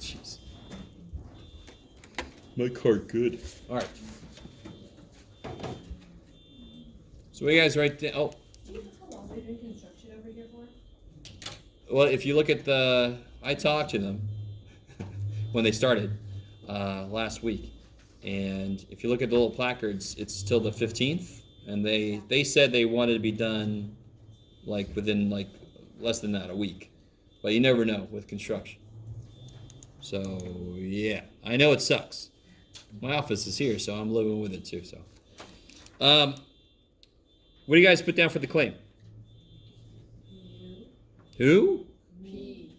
Jeez. My card good. All right. So what do you guys write down? Oh. Do you know how long they've been construction over here for? Well, if you look at I talked to them when they started last week, and if you look at the little placards, it's till the 15th, and they said they wanted to be done like within like less than that, a week, but you never know with construction. So yeah, I know it sucks. My office is here, so I'm living with it too. So, what do you guys put down for the claim? Who? P.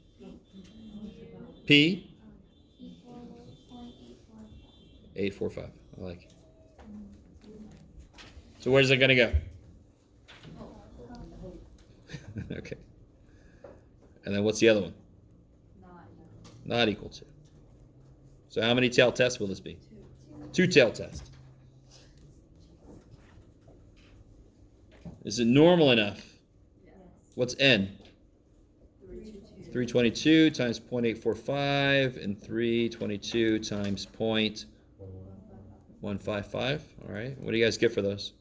P? 845. I like it. So where's it gonna go? Okay. And then what's the other one? Not equal to. So how many tail tests will this be? Two tail tests. Is it normal enough? Yes. What's n? 322 times 0.845 and 322 times 0.155. All right. What do you guys get for those?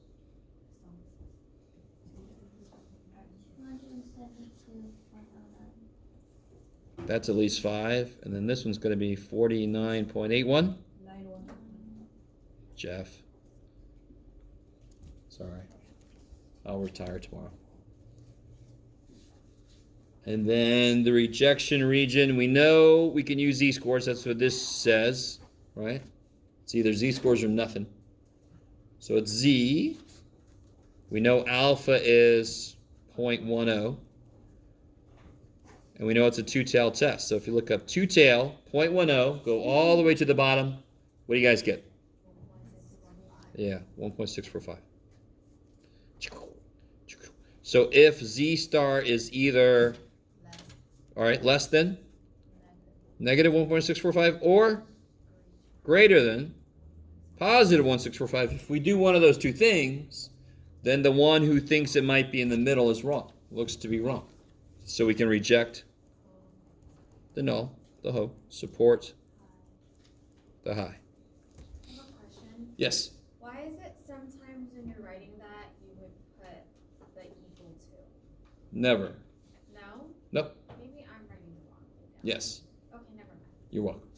272.09. That's at least 5. And then this one's going to be 49.81. 91. Jeff. Sorry. I'll retire tomorrow. And then the rejection region, we know we can use z-scores. That's what this says, right? It's either z-scores or nothing. So it's z. We know alpha is 0.10. And we know it's a two-tail test. So if you look up two-tail, 0.10, go all the way to the bottom, what do you guys get? Yeah, 1.645. So if z star is either, all right, less than, negative 1.645, or greater than, positive 1.645, if we do one of those two things, then the one who thinks it might be in the middle is wrong, looks to be wrong. So we can reject the null, the ho, support the high. I have a question. Yes? Why is it sometimes when you're writing that you would put the equal to? Never. No? Nope. Maybe I'm writing the wrong thing down. Yes. Okay, never You're welcome.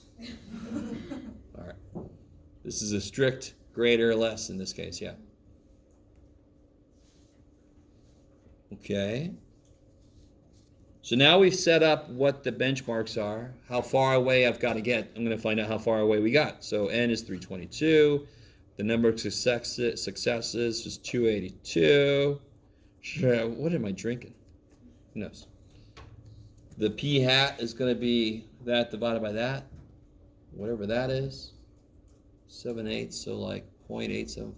mind. All right. This is a strict greater or less in this case, yeah. Okay. So now we've set up what the benchmarks are, how far away I've got to get. I'm going to find out how far away we got. So n is 322. The number of successes is 282. Sure, what am I drinking? Who knows? The p hat is going to be that divided by that, whatever that is. 7/8, so like 0.875.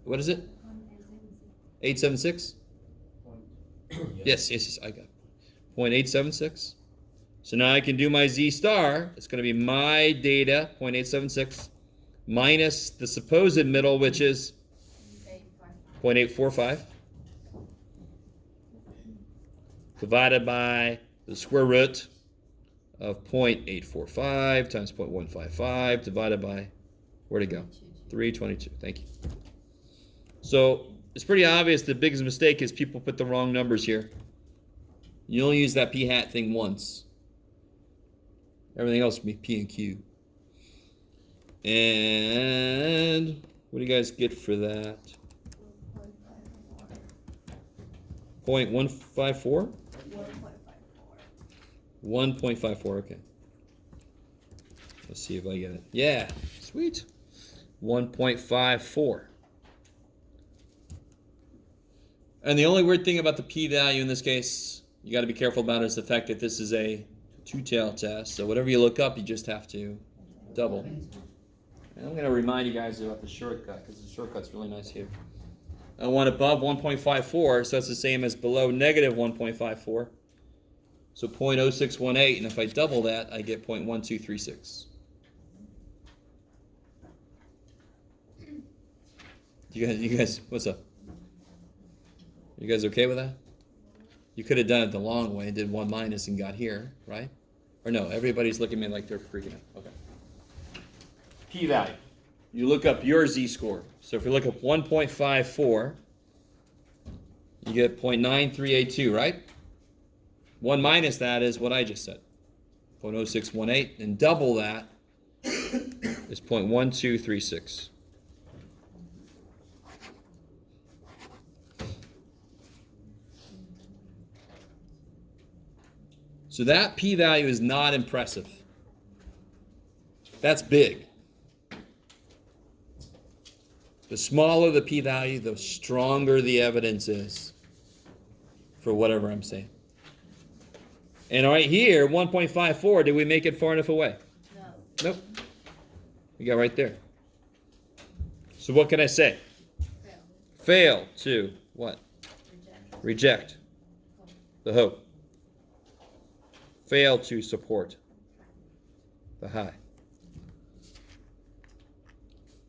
What is it? 876? Yes, I got it. 0.876. So now I can do my z star. It's going to be my data, 0.876, minus the supposed middle, which is 0.845, divided by the square root of 0.845 times 0.155 divided by, where'd it go? 322. Thank you. So it's pretty obvious the biggest mistake is people put the wrong numbers here. You only use that p hat thing once. Everything else will be p and q. And what do you guys get for that? 0.154? 1.54, okay. Let's see if I get it. Yeah, sweet. 1.54. And the only weird thing about the p-value in this case, you got to be careful about it, is the fact that this is a two-tail test. So whatever you look up, you just have to double. And I'm going to remind you guys about the shortcut, because the shortcut's really nice here. I want above 1.54, so that's the same as below negative 1.54. So 0.0618, and if I double that, I get 0.1236. You guys, what's up? You guys okay with that? You could have done it the long way, did 1 minus and got here, right? Or no, everybody's looking at me like they're freaking out. Okay. P-value. You look up your z-score. So if you look up 1.54, you get 0.9382, right? 1 minus that is what I just said, 0.0618, and double that is 0.1236. So that p-value is not impressive. That's big. The smaller the p-value, the stronger the evidence is for whatever I'm saying. And right here, 1.54, did we make it far enough away? No. Nope. We got right there. So what can I say? Fail to what? Reject the hope. Fail to support the high.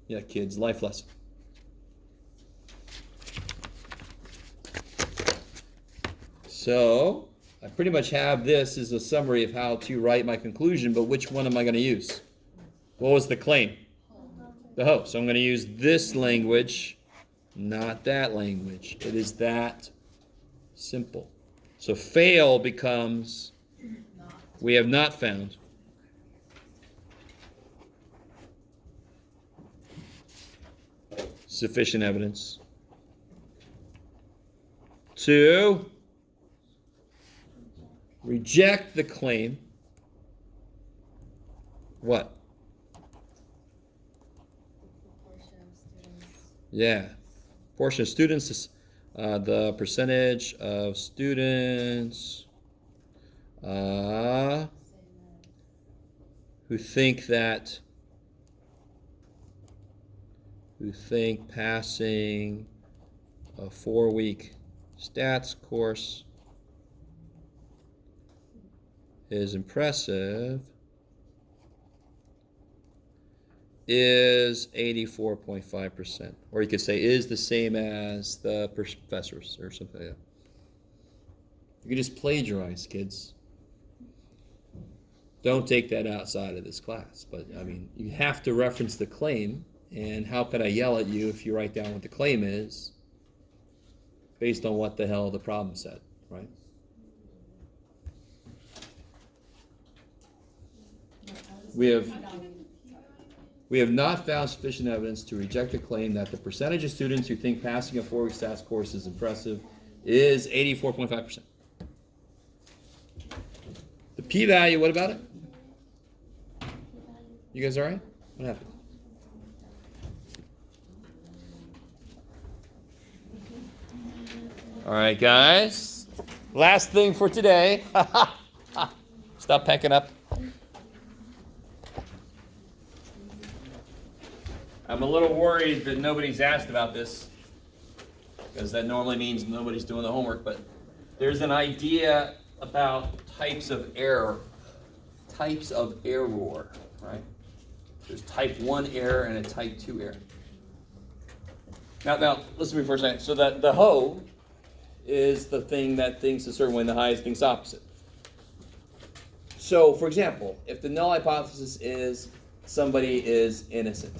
Yeah, kids, life lesson. So, I pretty much have this as a summary of how to write my conclusion, but which one am I going to use? What was the claim? The hope. So I'm going to use this language, not that language. It is that simple. So fail becomes we have not found. Sufficient evidence to reject the claim. What? Yeah. Portion of students is the percentage of students who think passing a 4-week stats course is impressive is 84.5%. Or you could say is the same as the professors or something like that. You can just plagiarize, kids. Don't take that outside of this class. But, I mean, you have to reference the claim. And how could I yell at you if you write down what the claim is based on what the hell the problem said, right? We have not found sufficient evidence to reject the claim that the percentage of students who think passing a 4-week stats course is impressive is 84.5%. The p-value, what about it? You guys all right? What happened? All right, guys. Last thing for today. Stop packing up. I'm a little worried that nobody's asked about this, because that normally means nobody's doing the homework, but there's an idea about types of error. Types of error, right? There's type 1 error and a type 2 error. Now, listen to me for a second. So that the hoe is the thing that thinks a certain way and the high thinks opposite. So, for example, if the null hypothesis is somebody is innocent,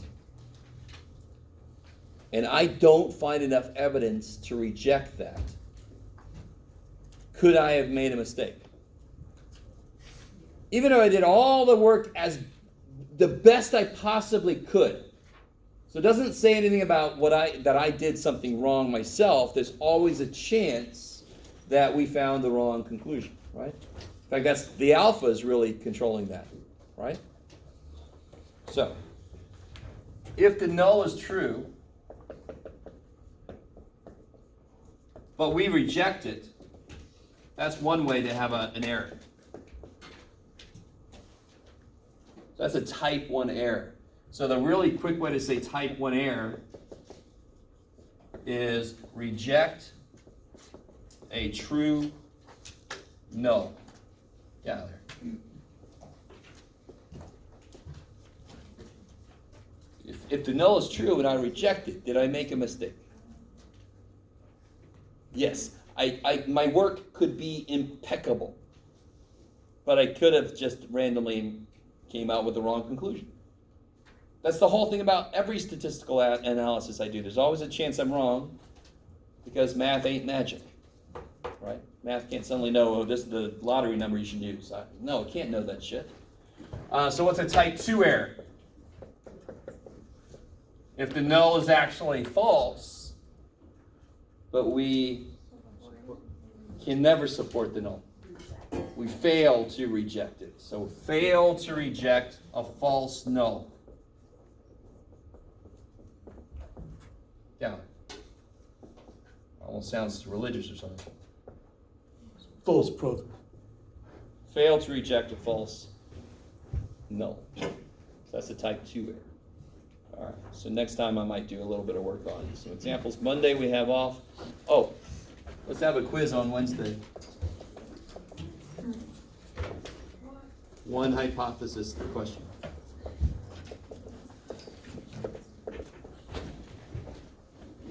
and I don't find enough evidence to reject that, could I have made a mistake? Even though I did all the work as the best I possibly could. So it doesn't say anything about that I did something wrong myself. There's always a chance that we found the wrong conclusion, right? In fact, that's the alpha is really controlling that, right? So, if the null is true, but we reject it, that's one way to have an error. So that's a type 1 error. So the really quick way to say type 1 error is reject a true null. Get out of there. If the null is true and I reject it, did I make a mistake? Yes. My work could be impeccable. but I could have just randomly came out with the wrong conclusion. That's the whole thing about every statistical analysis I do. There's always a chance I'm wrong because math ain't magic, right? Math can't suddenly know, oh, this is the lottery number you should use. No, it can't know that shit. So what's a type 2 error? If the null is actually false, but we can never support the null. We fail to reject it. So fail to reject a false null. Yeah. Almost sounds religious or something. False product. Fail to reject a false null. So that's a type 2 error. All right, so next time I might do a little bit of work on some examples. Monday we have off. Oh, let's have a quiz on Wednesday. One hypothesis question.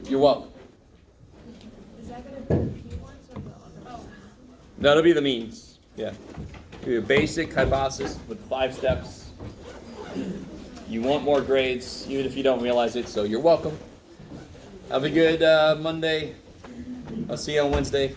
You're welcome. Is that gonna be the P ones or the other? Oh. That'll be the means. Yeah. Do a basic hypothesis with 5 steps. You want more grades, even if you don't realize it, so you're welcome. Have a good Monday. I'll see you on Wednesday.